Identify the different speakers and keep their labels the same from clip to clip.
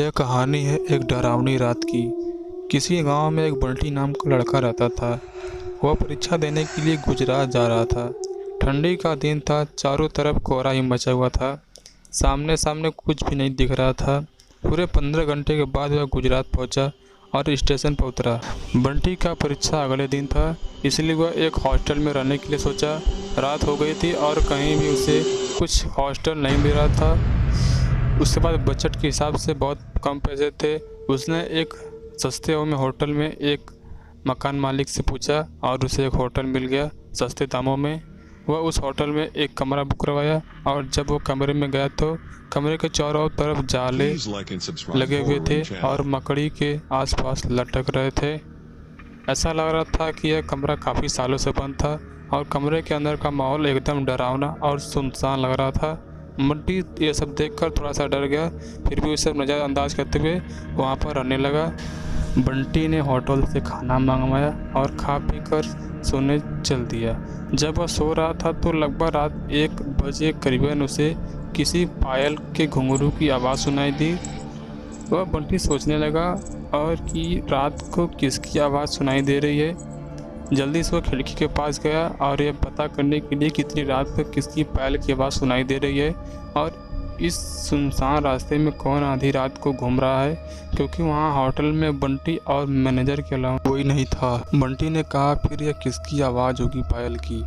Speaker 1: यह कहानी है एक डरावनी रात की। किसी गांव में एक बंटी नाम का लड़का रहता था। वह परीक्षा देने के लिए गुजरात जा रहा था। ठंडी का दिन था, चारों तरफ कोहरा ही मचा हुआ था। सामने सामने कुछ भी नहीं दिख रहा था। पूरे 15 घंटे के बाद वह गुजरात पहुंचा और स्टेशन पर उतरा। बंटी का परीक्षा अगले दिन था, इसलिए वह एक हॉस्टल में रहने के लिए सोचा। रात हो गई थी और कहीं भी उसे कुछ हॉस्टल नहीं मिल रहा था। उसके पास बजट के हिसाब से बहुत कम पैसे थे। उसने एक सस्ते में होटल में एक मकान मालिक से पूछा और उसे एक होटल मिल गया सस्ते दामों में। वह उस होटल में एक कमरा बुक करवाया और जब वो कमरे में गया तो कमरे के चारों तरफ जाले लगे हुए थे और मकड़ी के आसपास लटक रहे थे। ऐसा लग रहा था कि यह कमरा काफ़ी सालों से बंद था और कमरे के अंदर का माहौल एकदम डरावना और सुनसान लग रहा था। बंटी ये सब देखकर थोड़ा सा डर गया, फिर भी उसे नज़रअंदाज करते हुए वहाँ पर रहने लगा। बंटी ने होटल से खाना मंगवाया और खा पी कर सोने चल दिया। जब वह सो रहा था तो लगभग रात 1 बजे करीबन उसे किसी पायल के घुंघरू की आवाज़ सुनाई दी। वह बंटी सोचने लगा और कि रात को किसकी आवाज़ सुनाई दे रही है। जल्दी से वह खिड़की के पास गया और यह पता करने के लिए कितनी रात को किसकी पायल की आवाज़ सुनाई दे रही है और इस सुनसान रास्ते में कौन आधी रात को घूम रहा है, क्योंकि वहाँ होटल में बंटी और मैनेजर के अलावा कोई नहीं था। बंटी ने कहा, फिर यह किसकी आवाज़ होगी पायल की।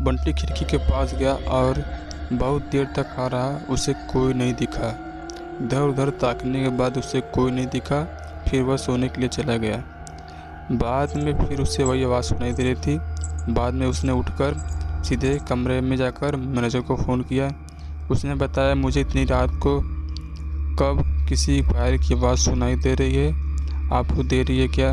Speaker 1: बंटी खिड़की के पास गया और बहुत देर तक आ रहा, उसे कोई नहीं दिखा। इधर उधर ताकने के बाद उसे कोई नहीं दिखा, फिर वह सोने के लिए चला गया। बाद में फिर उसे वही आवाज़ सुनाई दे रही थी। बाद में उसने उठकर सीधे कमरे में जाकर मैनेजर को फ़ोन किया। उसने बताया, मुझे इतनी रात को कब किसी पायल की आवाज़ सुनाई दे रही है, आपको दे रही है क्या?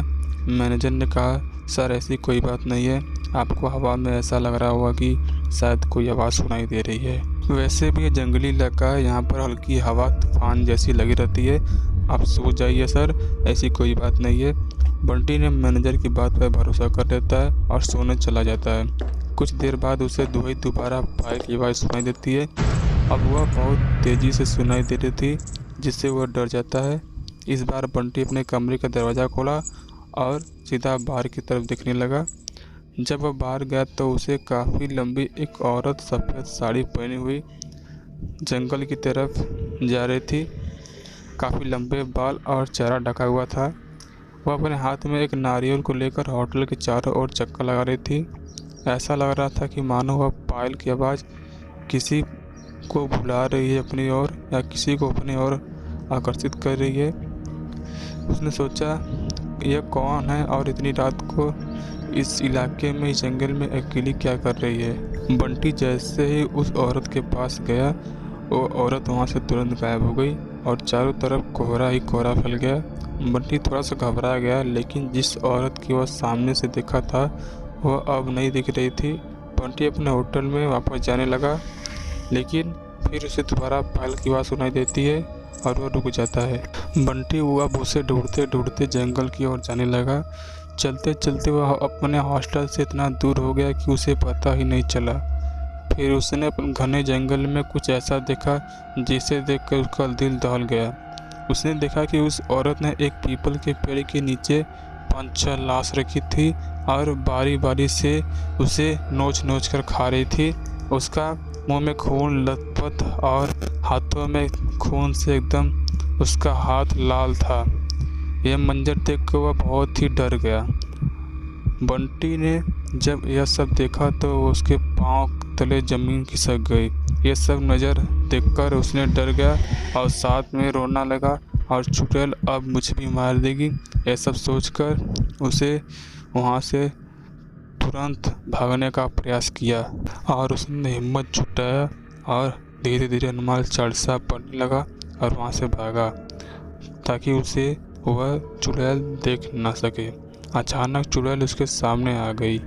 Speaker 1: मैनेजर ने कहा, सर ऐसी कोई बात नहीं है, आपको हवा में ऐसा लग रहा होगा कि शायद कोई आवाज़ सुनाई दे रही है। वैसे भी ये जंगली इलाका है, यहाँ पर हल्की हवा तूफान जैसी लगी रहती है, आप सो जाइए सर, ऐसी कोई बात नहीं है। बंटी ने मैनेजर की बात पर भरोसा कर लेता है और सोने चला जाता है। कुछ देर बाद उसे दोबारा पायल की आवाज़ सुनाई देती है। अब वह बहुत तेज़ी से सुनाई दे रही थी, जिससे वह डर जाता है। इस बार बंटी अपने कमरे का दरवाज़ा खोला और सीधा बाहर की तरफ देखने लगा। जब वह बाहर गया तो उसे काफ़ी लंबी एक औरत सफ़ेद साड़ी पहनी हुई जंगल की तरफ जा रही थी। काफ़ी लंबे बाल और चेहरा ढका हुआ था। वह अपने हाथ में एक नारियल को लेकर होटल के चारों ओर चक्कर लगा रही थी। ऐसा लग रहा था कि मानो वह पायल की आवाज़ किसी को बुला रही है अपनी ओर, या किसी को अपनी ओर आकर्षित कर रही है। उसने सोचा, यह कौन है और इतनी रात को इस इलाके में, इस जंगल में अकेली क्या कर रही है। बंटी जैसे ही उस औरत के पास गया, वो औरत वहाँ से तुरंत गायब हो गई और चारों तरफ कोहरा ही कोहरा फैल गया। बंटी थोड़ा सा घबरा गया, लेकिन जिस औरत की वह सामने से देखा था वह अब नहीं दिख रही थी। बंटी अपने होटल में वापस जाने लगा, लेकिन फिर उसे दोबारा पायल की आवाज़ सुनाई देती है और वह रुक जाता है। बंटी अब उसे ढूंढते ढूंढते जंगल की ओर जाने लगा। चलते चलते वह अपने हॉस्टल से इतना दूर हो गया कि उसे पता ही नहीं चला। फिर उसने अपने घने जंगल में कुछ ऐसा देखा जिसे देखकर उसका दिल दहल गया। उसने देखा कि उस औरत ने एक पीपल के पेड़ के नीचे 5-6 लाश रखी थी और बारी बारी से उसे नोच नोच कर खा रही थी। उसका मुंह में खून लथपथ और हाथों में खून से एकदम उसका हाथ लाल था। यह मंजर देखकर वह बहुत ही डर गया। बंटी ने जब यह सब देखा तो उसके पांव तले ज़मीन खिसक गई। ये सब नज़र देखकर उसने डर गया और साथ में रोना लगा और चुड़ैल अब मुझे भी मार देगी। यह सब सोचकर उसे वहाँ से तुरंत भागने का प्रयास किया और उसने हिम्मत जुटाया और धीरे धीरे हनुमान चालीसा पढ़ने लगा और वहाँ से भागा ताकि उसे वह चुड़ैल देख ना सके। अचानक चुड़ैल उसके सामने आ गई।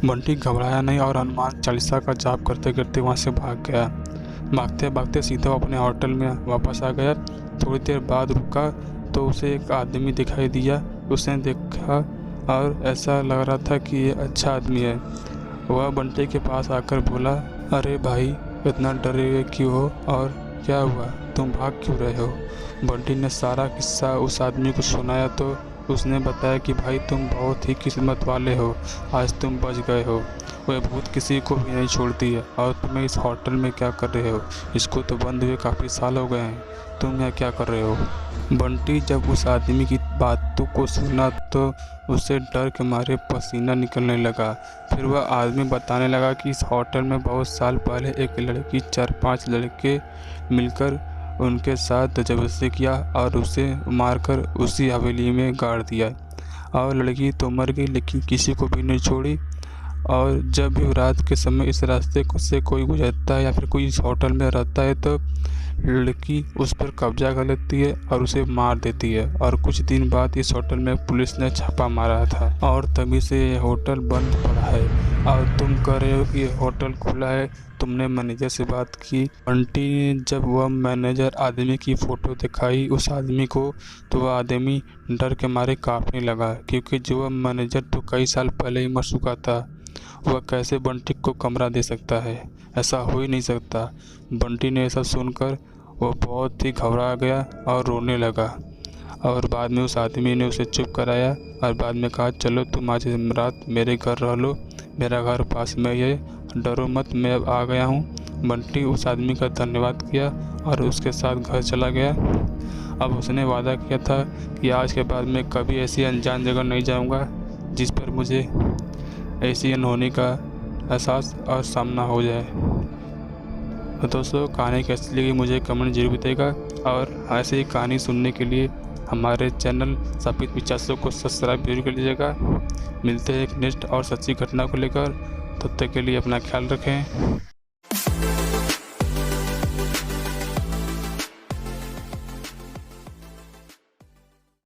Speaker 1: बंटी घबराया नहीं और हनुमान चालीसा का जाप करते करते वहाँ से भाग गया। भागते भागते सीधा अपने होटल में वापस आ गया। थोड़ी देर बाद रुका तो उसे एक आदमी दिखाई दिया। उसने देखा और ऐसा लग रहा था कि ये अच्छा आदमी है। वह बंटी के पास आकर बोला, अरे भाई, इतना डरे हुए क्यों हो और क्या हुआ, तुम भाग क्यों रहे हो? बंटी ने सारा किस्सा उस आदमी को सुनाया तो उसने बताया कि भाई तुम बहुत ही किस्मत वाले हो, आज तुम बच गए हो। वह भूत किसी को भी नहीं छोड़ती है। और तुम्हें इस होटल में क्या कर रहे हो? इसको तो बंद हुए काफ़ी साल हो गए हैं, तुम यहाँ क्या कर रहे हो? बंटी जब उस आदमी की बातों को सुना तो उसे डर के मारे पसीना निकलने लगा। फिर वह आदमी बताने लगा कि इस होटल में बहुत साल पहले एक लड़की 4-5 लड़के मिलकर उनके साथ जबरदस्ती किया और उसे मारकर उसी हवेली में गाड़ दिया। और लड़की तो मर गई लेकिन किसी को भी नहीं छोड़ी। और जब भी रात के समय इस रास्ते से कोई गुजरता है या फिर कोई इस होटल में रहता है तो लड़की उस पर कब्जा कर लेती है और उसे मार देती है। और कुछ दिन बाद इस होटल में पुलिस ने छापा मारा था और तभी से ये होटल बंद पड़ा है। और तुम कह रहे हो कि होटल खुला है, तुमने मैनेजर से बात की? बंटी ने जब वह मैनेजर आदमी की फ़ोटो दिखाई उस आदमी को तो वह आदमी डर के मारे कांपने लगा, क्योंकि जो वह मैनेजर तो कई साल पहले ही मर चुका था। वह कैसे बंटी को कमरा दे सकता है? ऐसा हो ही नहीं सकता। बंटी ने ऐसा सुनकर वह बहुत ही घबरा गया और रोने लगा। और बाद में उस आदमी ने उसे चुप कराया और बाद में कहा, चलो तुम आज रात मेरे घर रह लो, मेरा घर पास में ही है, डरो मत, मैं अब आ गया हूँ। बंटी उस आदमी का धन्यवाद किया और उसके साथ घर चला गया। अब उसने वादा किया था कि आज के बाद मैं कभी ऐसी अनजान जगह नहीं जाऊँगा जिस पर मुझे ऐसी अनहोनी का एहसास और सामना हो जाए। तो दोस्तों, कहानी कैसी लगी मुझे कमेंट जरूर बताइएगा। और ऐसे ही कहानी सुनने के लिए हमारे चैनल सफेद पिचासों को सब्सक्राइब जरूर कर लीजिएगा। मिलते हैं एक नेक्स्ट और सच्ची घटना को लेकर। तब तक के लिए अपना ख्याल रखें।